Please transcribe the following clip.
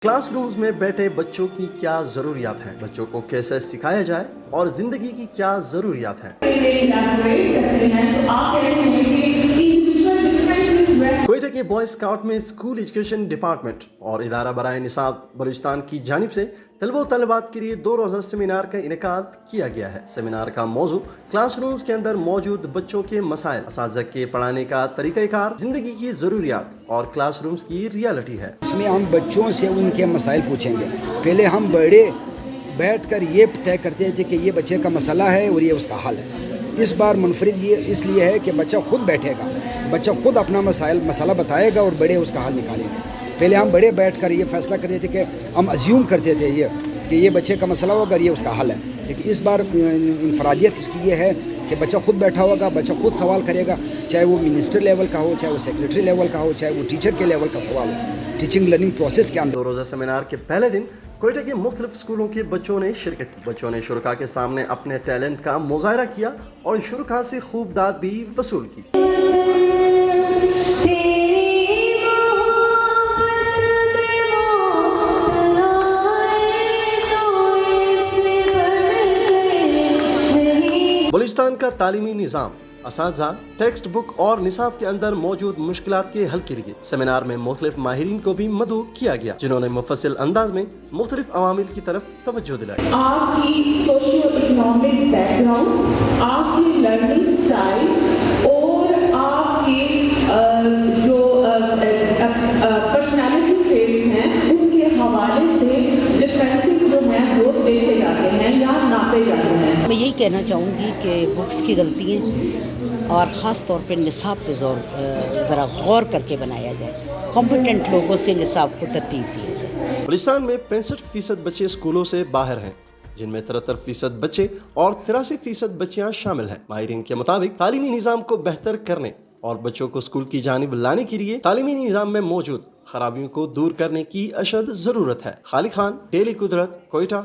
Class rooms میں بیٹھے بچوں کی کیا ضروریات ہیں، بچوں کو کیسے سکھایا جائے اور زندگی کی کیا ضروریات ہیں۔ کوئٹہ کے بوائے اسکاؤٹ میں اسکول ایجوکیشن ڈپارٹمنٹ اور ادارہ برائے نصاب بلوچستان کی جانب سے طلبہ و طالبات کے لیے 2 روزہ سیمینار کا انعقاد کیا گیا ہے۔ سیمینار کا موضوع کلاس رومز کے اندر موجود بچوں کے مسائل، اساتذہ کے پڑھانے کا طریقہ کار، زندگی کی ضروریات اور کلاس رومز کی ریالٹی ہے۔ اس میں ہم بچوں سے ان کے مسائل پوچھیں گے۔ پہلے ہم بڑے بیٹھ کر یہ طے کرتے تھے کہ یہ بچے کا مسئلہ ہے اور یہ اس کا حل ہے۔ اس بار منفرد یہ اس لیے ہے کہ بچہ خود بیٹھے گا، بچہ خود اپنا مسئلہ بتائے گا اور بڑے اس کا حل نکالیں گے۔ پہلے ہم بڑے بیٹھ کر یہ فیصلہ کرتے تھے کہ ہم ازیوم کرتے تھے کہ یہ بچے کا مسئلہ ہوگا اور یہ اس کا حل ہے، لیکن اس بار انفرادیت اس کی یہ ہے کہ بچہ خود بیٹھا ہوگا، بچہ خود سوال کرے گا، چاہے وہ منسٹر لیول کا ہو، چاہے وہ سیکریٹری لیول کا ہو، چاہے وہ ٹیچر کے لیول کا سوال ہو، ٹیچنگ لرننگ پروسیس کے اندر۔ 2 روزہ سیمینار کے پہلے دن کوئٹہ کے مختلف اسکولوں کے بچوں نے شرکت کی۔ بچوں نے شرکاء کے سامنے اپنے ٹیلنٹ کا مظاہرہ کیا اور شرکاء سے خوب داد بھی وصول کی۔ بلوچستان کا تعلیمی نظام، اساتذہ، ٹیکسٹ بک اور نصاب کے اندر موجود مشکلات کے حل کے لیے سیمینار میں مختلف ماہرین کو بھی مدعو کیا گیا، جنہوں نے مفصل انداز میں مختلف عوامل کی طرف توجہ دلائی۔ آپ کی سوشیو اکنامک بیک گراؤنڈ، آپ کی لرننگ سٹائل اور آپ کی جو پرسنالٹی ٹریٹس ہیں ان کے حوالے سے ڈفرینسز جو ہیں وہ دیکھے جاتے ہیں یا ناپے جاتے ہیں۔ میں یہی کہنا چاہوں گی کہ بکس کی غلطیاں اور خاص طور پہ نصاب پہ ذرا غور کر کے بنایا جائے، کمپیٹنٹ لوگوں سے نصاب کو ترتیب دیا جائے۔ بلوچستان میں 65% بچے اسکولوں سے باہر ہیں، جن میں 73% بچے اور 83% بچیاں شامل ہیں۔ ماہرین کے مطابق تعلیمی نظام کو بہتر کرنے اور بچوں کو اسکول کی جانب لانے کے لیے تعلیمی نظام میں موجود خرابیوں کو دور کرنے کی اشد ضرورت ہے۔ خالد خان، ڈیلی قدرت، کوئٹہ۔